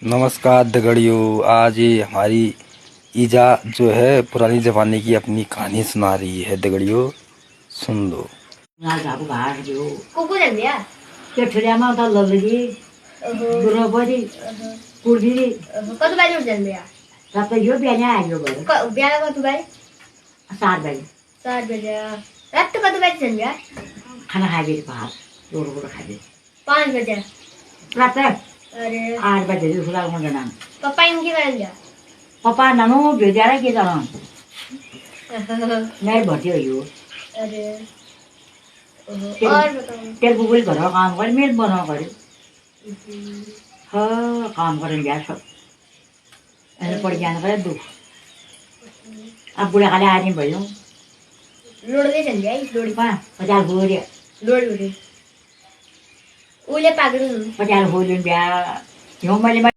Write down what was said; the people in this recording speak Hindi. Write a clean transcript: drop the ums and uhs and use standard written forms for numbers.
नमस्कार दगड़ियों। आज ये हमारी ईजा जो है पुरानी जमाने की अपनी कहानी सुना रही है। दगड़ियों सुन लो। कुकु चल दिया केठुरियामा त लल्लगी बुढोबुढी कुर्दिरी कतु बाजी उठ चल दिया सबै यो बिहान आयो भयो बिहान कतु बाजी 7 बजे 7 बजे रात कतु बाजी चल दिया खाना खाइदिएर भात रोडबाट खाइदिएर 5 बजे रात अरे 8 बजे उठ्दा हुँदैन पापा इनके कर दिया पप्पा नानो भेटेर के जान नै भर्ती हो यो अरे और बताओ तेल बुबुल घर काम गरे मेल बनाउ गरे काम गरेर गया सब अनि पढि जानु गयो दुख अब बुढाकाले आनी भयो लोडले चल दिया लोडी 50 गोरे लोडी उले पागल 50 गोरे बिहा यो मैले